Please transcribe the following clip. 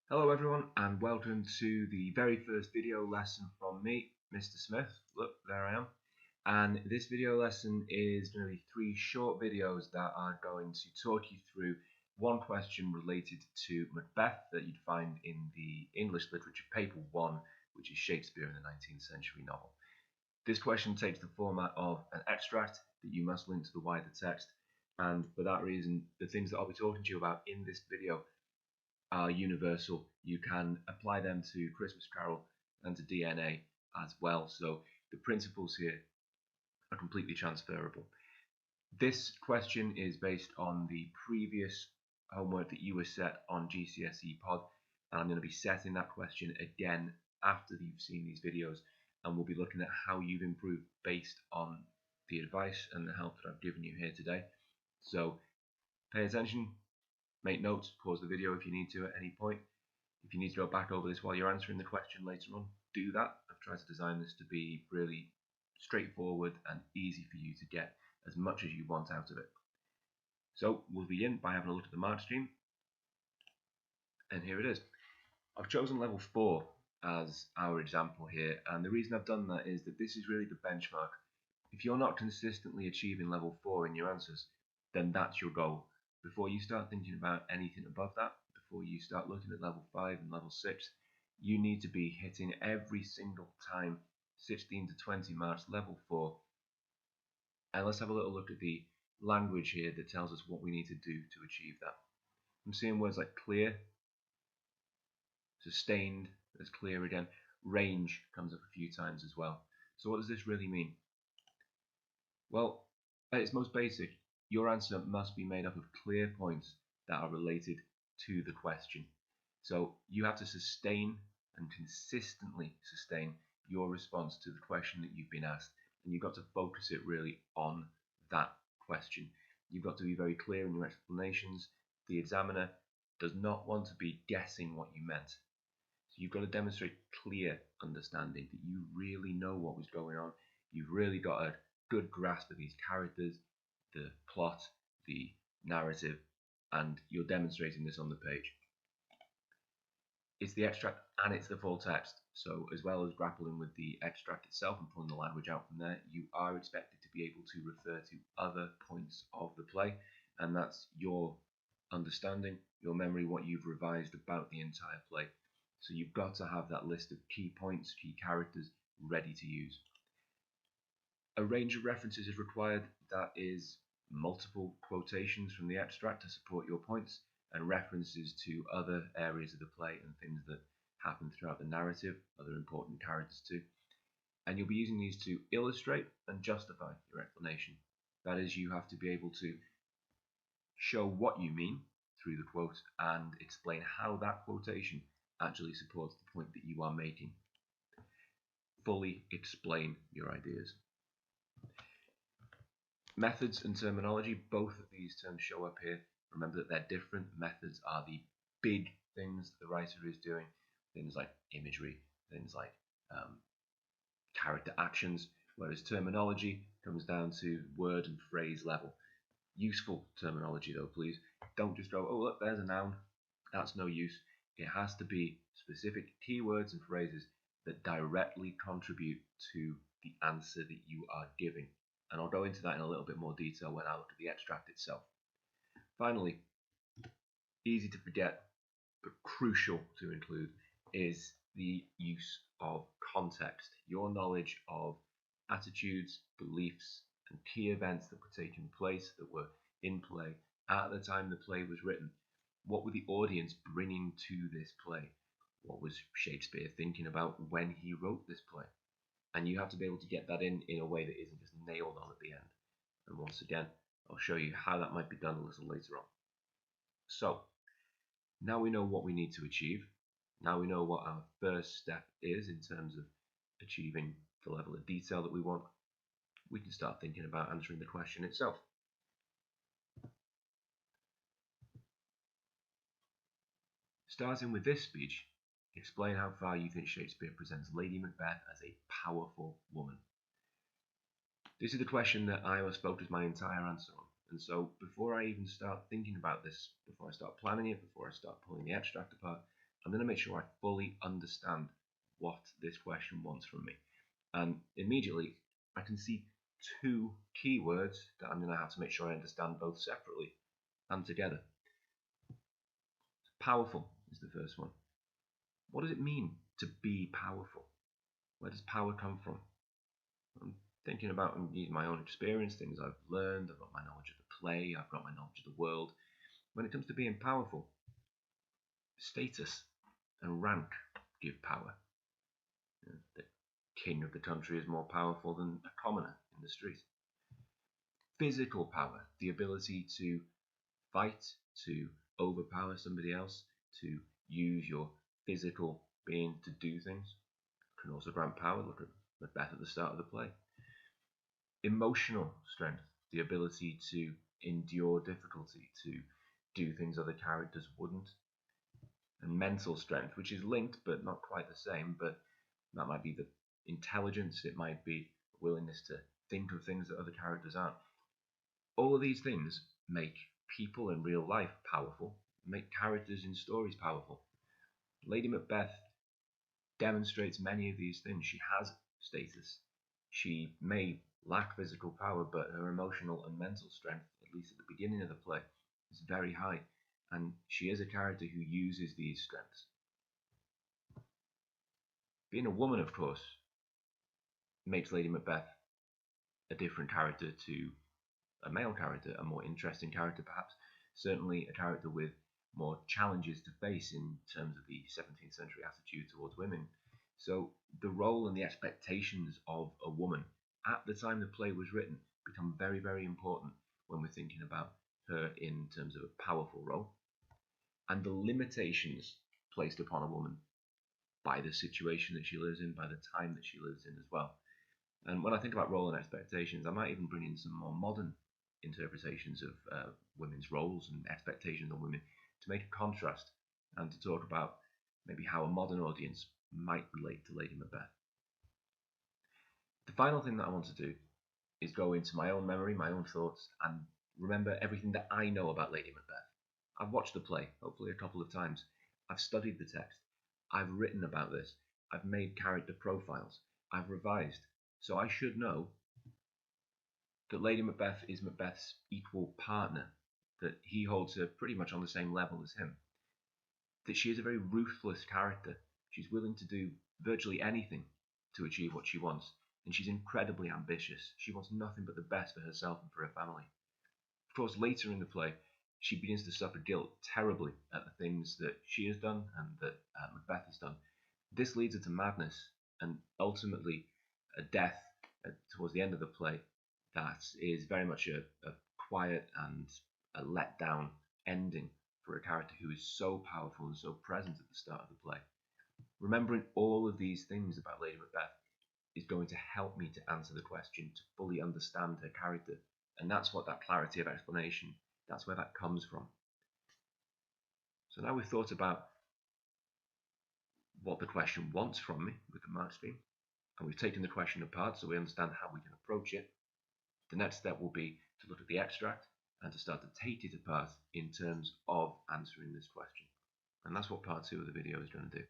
Hello everyone and welcome to the very first video lesson from me, Mr. Smith. Look, there I am. And this video lesson is going to be 3 short videos that are going to talk you through one question related to Macbeth that you'd find in the English Literature Paper 1, which is Shakespeare in the 19th century novel. This question takes the format of an extract that you must link to the wider text, and for that reason the things that I'll be talking to you about in this video are universal. You can apply them to Christmas Carol and to DNA as well, so the principles here are completely transferable. This question is based on the previous homework that you were set on GCSE Pod, and I'm going to be setting that question again after you've seen these videos, and we'll be looking at how you've improved based on the advice and the help that I've given you here today. So pay attention, make notes, pause the video if you need to at any point. If you need to go back over this while you're answering the question later on, do that. I've tried to design this to be really straightforward and easy for you to get as much as you want out of it. So we'll begin by having a look at the mark stream, and here it is. I've chosen level 4 as our example here, and the reason I've done that is that this is really the benchmark. If you're not consistently achieving level 4 in your answers, then that's your goal. Before you start thinking about anything above that, before you start looking at level 5 and level 6, you need to be hitting every single time 16 to 20 marks level 4. And let's have a little look at the language here that tells us what we need to do to achieve that. I'm seeing words like clear, sustained, there's clear again, range comes up a few times as well. So what does this really mean? Well, at its most basic, your answer must be made up of clear points that are related to the question. So you have to sustain and consistently sustain your response to the question that you've been asked, and you've got to focus it really on that question. You've got to be very clear in your explanations. The examiner does not want to be guessing what you meant. So you've got to demonstrate clear understanding, that you really know what was going on. You've really got a good grasp of these characters, the plot, the narrative, and you're demonstrating this on the page. It's the extract and it's the full text, so as well as grappling with the extract itself and pulling the language out from there, you are expected to be able to refer to other points of the play, and that's your understanding, your memory, what you've revised about the entire play. So you've got to have that list of key points, key characters ready to use. A range of references is required. That is multiple quotations from the extract to support your points, and references to other areas of the play and things that happen throughout the narrative, other important characters too. And you'll be using these to illustrate and justify your explanation. That is, you have to be able to show what you mean through the quote and explain how that quotation actually supports the point that you are making. Fully explain your ideas. Methods and terminology, both of these terms show up here. Remember that they're different. Methods are the big things that the writer is doing, things like imagery, things like character actions, whereas terminology comes down to word and phrase level. Useful terminology though, please. Don't just go, oh look, there's a noun. That's no use. It has to be specific keywords and phrases that directly contribute to the answer that you are giving. And I'll go into that in a little bit more detail when I look at the extract itself. Finally, easy to forget but crucial to include is the use of context. Your knowledge of attitudes, beliefs, and key events that were taking place, that were in play at the time the play was written. What were the audience bringing to this play? What was Shakespeare thinking about when he wrote this play? And you have to be able to get that in a way that isn't just nailed on at the end. And once again, I'll show you how that might be done a little later on. So, now we know what we need to achieve. Now we know what our first step is in terms of achieving the level of detail that we want. We can start thinking about answering the question itself. Starting with this speech, explain how far you think Shakespeare presents Lady Macbeth as a powerful woman. This is the question that I must focus my entire answer on. And so before I even start thinking about this, before I start planning it, before I start pulling the extract apart, I'm going to make sure I fully understand what this question wants from me. And immediately I can see two keywords that I'm going to have to make sure I understand both separately and together. Powerful is the first one. What does it mean to be powerful? Where does power come from? I'm thinking about and using my own experience, things I've learned. I've got my knowledge of the play, I've got my knowledge of the world. When it comes to being powerful, status and rank give power. The king of the country is more powerful than a commoner in the street. Physical power, the ability to fight, to overpower somebody else, to use your physical being to do things, can also grant power. Look at Macbeth at the start of the play. Emotional strength, the ability to endure difficulty, to do things other characters wouldn't. And mental strength, which is linked but not quite the same, but that might be the intelligence, it might be willingness to think of things that other characters aren't. All of these things make people in real life powerful, make characters in stories powerful. Lady Macbeth demonstrates many of these things. She has status. She may lack physical power, but her emotional and mental strength, at least at the beginning of the play, is very high. And she is a character who uses these strengths. Being a woman, of course, makes Lady Macbeth a different character to a male character, a more interesting character perhaps, certainly a character with more challenges to face in terms of the 17th century attitude towards women. So the role and the expectations of a woman at the time the play was written become very, very important when we're thinking about her in terms of a powerful role, and the limitations placed upon a woman by the situation that she lives in, by the time that she lives in as well. And when I think about role and expectations, I might even bring in some more modern interpretations of women's roles and expectations on women to make a contrast and to talk about maybe how a modern audience might relate to Lady Macbeth. The final thing that I want to do is go into my own memory, my own thoughts, and remember everything that I know about Lady Macbeth. I've watched the play, hopefully a couple of times. I've studied the text. I've written about this. I've made character profiles. I've revised. So I should know that Lady Macbeth is Macbeth's equal partner, that he holds her pretty much on the same level as him, that she is a very ruthless character. She's willing to do virtually anything to achieve what she wants, and she's incredibly ambitious. She wants nothing but the best for herself and for her family. Of course, later in the play, she begins to suffer guilt terribly at the things that she has done and that Macbeth has done. This leads her to madness and ultimately a death towards the end of the play that is very much a quiet and a letdown ending for a character who is so powerful and so present at the start of the play. Remembering all of these things about Lady Macbeth is going to help me to answer the question, to fully understand her character. And that's what that clarity of explanation, that's where that comes from. So now we've thought about what the question wants from me with the mark scheme, and we've taken the question apart so we understand how we can approach it. The next step will be to look at the extract and to start to take it apart in terms of answering this question. And that's what part 2 of the video is going to do.